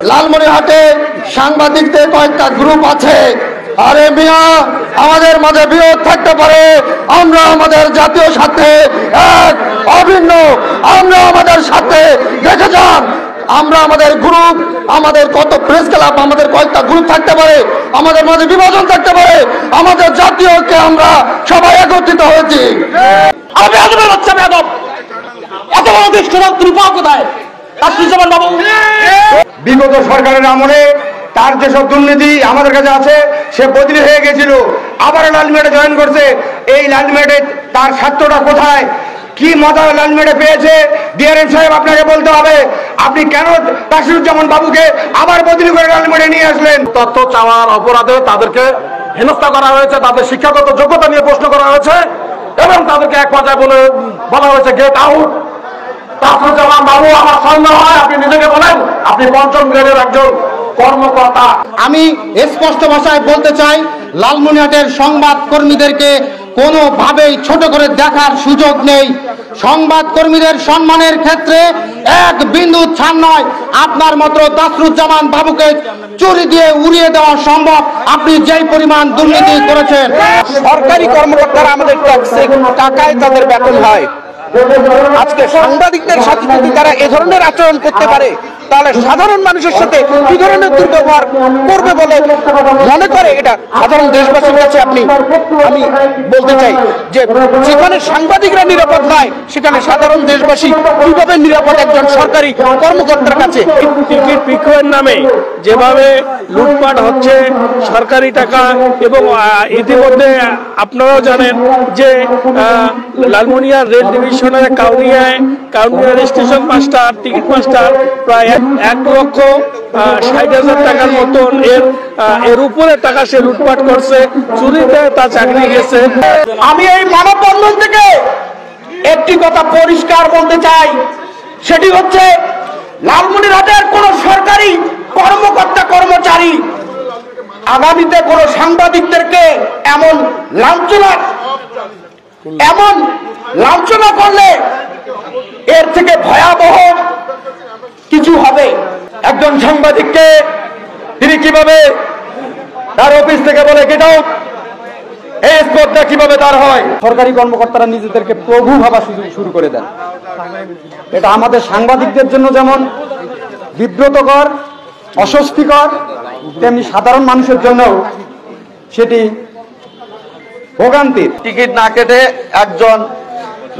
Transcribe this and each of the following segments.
লালমনিরহাটে সাংবাদিকদের কয়েকটা গ্রুপ আছে। আরে মিয়া, আমাদের মাঝে বিরোধ থাকতে পারে, আমরা আমাদের জাতীয় স্বার্থে এক অভিন্ন, আমরা আমাদের স্বার্থে দেখে যান। আমরা আমাদের গ্রুপ, আমাদের কত প্রেস ক্লাব, আমাদের কয়েকটা গ্রুপ থাকতে পারে, আমাদের মাঝে বিভাজন থাকতে পারে, আমাদের জাতীয়কে আমরা সবাই একত্রিত হয়েছি। এত বড় দেশ তুমি পাও কোথায়? বিগত সরকারের আমলে তার যেসব দুর্নীতি আমাদের কাছে আছে, সে বদলি হয়ে গেছিল, আবার লালমেটে জয়েন করছে। এই লালমেটে তার স্বার্থটা কোথায়, কি মজা লালমেটে পেয়েছে? ডিআরএম সাহেব, আপনাকে বলতে হবে, আপনি কেন তাসিরুজ্জামান বাবুকে আবার বদলি করে লালমেটে নিয়ে আসলেন? তথ্য চাওয়ার অপরাধে তাদেরকে হেনস্থা করা হয়েছে, তাদের শিক্ষাগত যোগ্যতা নিয়ে প্রশ্ন করা হয়েছে এবং তাদেরকে এক পর্যায়ে বলা হয়েছে গেট আউট। তাসিরুজ্জামান বাবু, আমার সন্দেহ হয় আপনি নিজেকে বলেন আপনি পঞ্চম গ্রেডের একজন কর্মকর্তা। আমি স্পষ্ট ভাষায় বলতে চাই, লালমনিরহাটের সংবাদ কর্মীদেরকে কোনোভাবেই ছোট করে দেখার সুযোগ নেই। সংবাদ কর্মীদের সম্মানের ক্ষেত্রে এক বিন্দু ছাড় নয়। আপনার মতো তাসিরুজ্জামান বাবুকে চুরি দিয়ে উড়িয়ে দেওয়া সম্ভব, আপনি যেই পরিমাণ দুর্নীতি করেছেন। সরকারি কর্মকর্তারা আমাদের ট্যাক্সে টাকায় তাদের বেতন হয়। আজকে সাংবাদিকদের সাথে যদি তারা এ ধরনের আচরণ করতে পারে, তাহলে সাধারণ মানুষের সাথে কি ধরনের দুর্ব্যবহার করবে বলে মনে করে, এটা সাধারণ দেশবাসীর কাছে আমি বলতে চাই যে যেখানে সাংবাদিকরা নিরাপদ নয়, সেখানে সাধারণ দেশবাসী কিভাবে নিরাপদ একজন সরকারি কর্মকর্তার কাছে? টিকিট বিক্রয়ের নামে যেভাবে লুটপাট হচ্ছে সরকারি টাকা, এবং ইতিমধ্যে আপনারাও জানেন যে লালমনিরহাট রেল ডিভিশনের কাউনিয়ায় স্টেশন মাস্টার, টিকিট মাস্টার প্রায় 1,60,000 টাকার মতন এর উপরে টাকা সে লুটপাট করছে, চুরিতে তার চাকরি গেছে। আমি এই মানববন্ধন থেকে একটি কথা পরিষ্কার বলতে চাই, সেটি হচ্ছে লালমনিরহাটের কোন সরকারি কর্মকর্তা কর্মচারী আগামীতে কোন সাংবাদিকদেরকে এমন লাঞ্ছনা করলে এর থেকে ভয়াবহ কিছু হবে। একজন সাংবাদিককে তিনি কিভাবে তার অফিস থেকে বলে গেট আউট, এই স্পর্ধা কিভাবে তার হয়? সরকারি কর্মকর্তারা নিজেদেরকে প্রভু ভাবা শুরু করে দেন। এটা আমাদের সাংবাদিকদের জন্য যেমন বিব্রতকর, অস্বস্তিকর, তেমনি সাধারণ মানুষের জন্য সেটি ভোগান্তির। টিকিট না কেটে একজন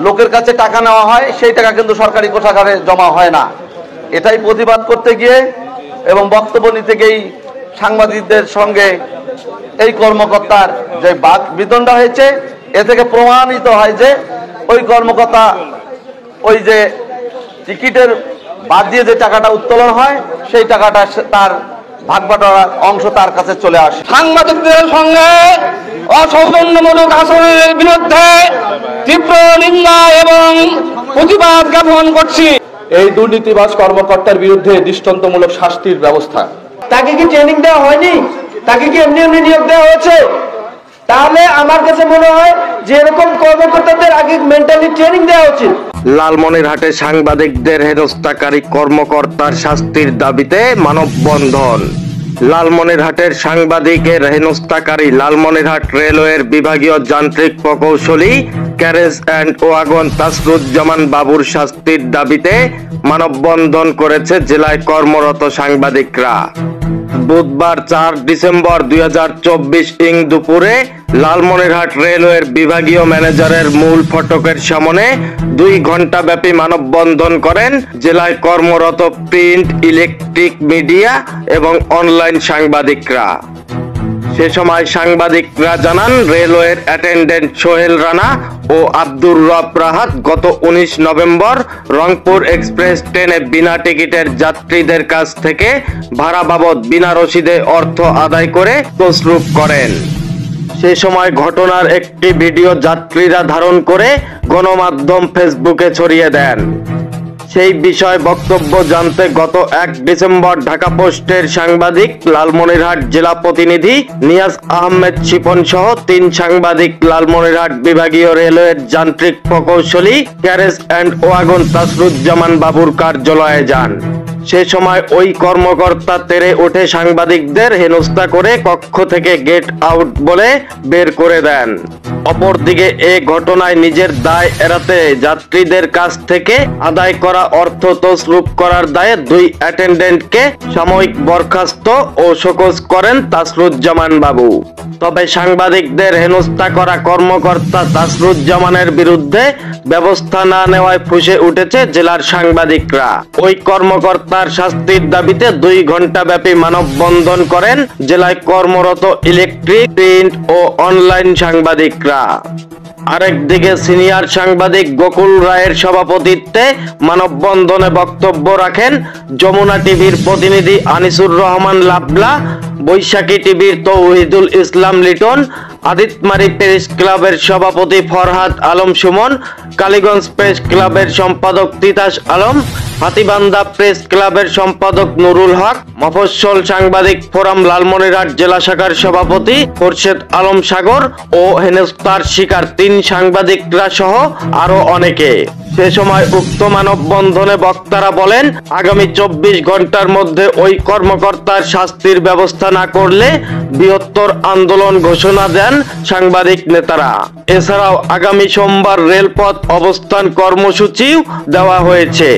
লোকের কাছে টাকা নেওয়া হয়, সেই টাকা কিন্তু সরকারি কোষাগারে জমা হয় না। এটাই প্রতিবাদ করতে গিয়ে এবং বক্তব্য নিতে গিয়েই সাংবাদিকদের সঙ্গে এই কর্মকর্তার যে বাক বিতণ্ডা হয়েছে, এ থেকে প্রমাণিত হয় যে ওই কর্মকর্তা ওই যে টিকিটের বাদ দিয়ে যে টাকাটা উত্তোলন হয়, সেই টাকাটা তার ভাগবাটোয়ারা অংশ তার কাছে চলে আসে। সাংবাদিকদের সঙ্গে অসৌজন্যমূলক আচরণের বিরুদ্ধে তীব্র নিন্দা এবং প্রতিবাদ জ্ঞাপন করছি। এই দুর্নীতিবাজ কর্মকর্তার বিরুদ্ধে দৃষ্টান্তমূলক শাস্তির ব্যবস্থা। তাকে কি ট্রেনিং দেওয়া হয়নি? তাকে কি এমনি এমনি নিয়োগ দেওয়া হয়েছে? তাহলে আমার কাছে মনে হয় যে এরকম কর্মকর্তাদের আগে মেন্টালি ট্রেনিং দেওয়া উচিত। লালমনিরহাটে সাংবাদিকদের হেনস্থাকারী কর্মকর্তার শাস্তির দাবিতে মানববন্ধন। লালমনিরহাটের সাংবাদিকের হেনস্থাকারী লালমনিরহাট রেলওয়ের বিভাগীয় যান্ত্রিক প্রকৌশলী ক্যারেজ অ্যান্ড ওয়াগন তাসিরুজ্জামান বাবুর শাস্তির দাবিতে মানববন্ধন করেছে জেলায় কর্মরত সাংবাদিকরা। বুধবার 4 ডিসেম্বর 2024 দুপুরে লালমনিরহাট রেলওয়ের বিভাগীয় ম্যানেজারের মূল ফটকের সামনে 2 ঘন্টা ব্যাপী মানববন্ধন করেন জেলায় কর্মরত প্রিন্ট, ইলেকট্রিক মিডিয়া এবং অনলাইন সাংবাদিকরা। সে সময় সাংবাদিকরা জানান, রেলওয়ের অ্যাটেন্ডেন্ট সোহেল রানা ও আব্দুর রব রাহাত গত 19 নভেম্বর রংপুর এক্সপ্রেস ট্রেনে বিনা টিকিটের যাত্রীদের কাছ থেকে ভাড়া বাবদ বিনা রসিদে অর্থ আদায় করে তছরূপ করেন। সে সময় ঘটনার একটি ভিডিও যাত্রীরা ধারণ করে গণমাধ্যম ফেসবুকে ছড়িয়ে দেন। সেই বিষয়ে বক্তব্য জানতে গত 1 ডিসেম্বর ঢাকা পোস্টের সাংবাদিক, লালমনিরহাট জেলা প্রতিনিধি নিয়াজ আহমেদ শিপন সহ 3 সাংবাদিক লালমনিরহাট বিভাগীয় রেলওয়ের যান্ত্রিক প্রকৌশলী ক্যারেজ অ্যান্ড ওয়াগন তাসিরুজ্জামান বাবুর কার্যালয়ে যান। সে সময় ওই কর্মকর্তা তেড়ে ওঠে সাংবাদিকদের হেনস্থা করে কক্ষ থেকে গেট আউট বলে বের করে দেন। অপরদিকে এ ঘটনায় নিজের দায় এড়াতে যাত্রীদের কাছ থেকে আদায় করা অর্থ তছরূপ করার দায়ে 2 অ্যাটেন্ডেন্টকে সাময়িক বরখাস্ত ও শোকজ করেন তাসরুজ্জামান বাবু। তবে সাংবাদিকদের হেনস্থা করা কর্মকর্তা তাসরুজ্জামানের বিরুদ্ধে ব্যবস্থা না নেওয়ায় ফুঁসে উঠেছে জেলার সাংবাদিকরা। ওই কর্মকর্তার শাস্তির দাবিতে 2 ঘন্টা ব্যাপী মানববন্ধন করেন জেলায় কর্মরত ইলেকট্রিক, প্রিন্ট ও অনলাইন সাংবাদিকরা। আরেকদিকে সিনিয়র সাংবাদিক গোকুল রায়ের সভাপতিত্বে মানববন্ধনে বক্তব্য রাখেন যমুনা টিভির প্রতিনিধি আনিসুর রহমান লাবলা, বৈশাখী টিভির তৌহিদুল ইসলাম লিটন, আদিতমারি প্রেস ক্লাবের সভাপতি ফরহাদ আলম সুমন, কালীগঞ্জ প্রেস ক্লাবের সম্পাদক তিতাস আলম, হাতিবান্ধা প্রেস ক্লাবের সম্পাদক নুরুল হক, মফস্বল সাংবাদিক ফোরাম লালমনিরহাট জেলা শাখার সভাপতি খোরশেদ আলম সাগর ও হেনস্থার শিকার 3 সাংবাদিকরা সহ আরো অনেকে। সে সময় উক্ত মানববন্ধনে বক্তারা বলেন, আগামী 24 ঘন্টার মধ্যে ওই কর্মকর্তার শাস্তির ব্যবস্থা না করলে বৃহত্তর আন্দোলন ঘোষণা দেন সাংবাদিক নেতারা। এছাড়াও আগামী সোমবার রেলপথ অবস্থান কর্মসূচিও দেওয়া হয়েছে।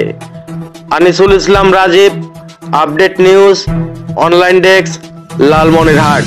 Anisul Islam Rajib, update news, online desk, Lalmonirhat.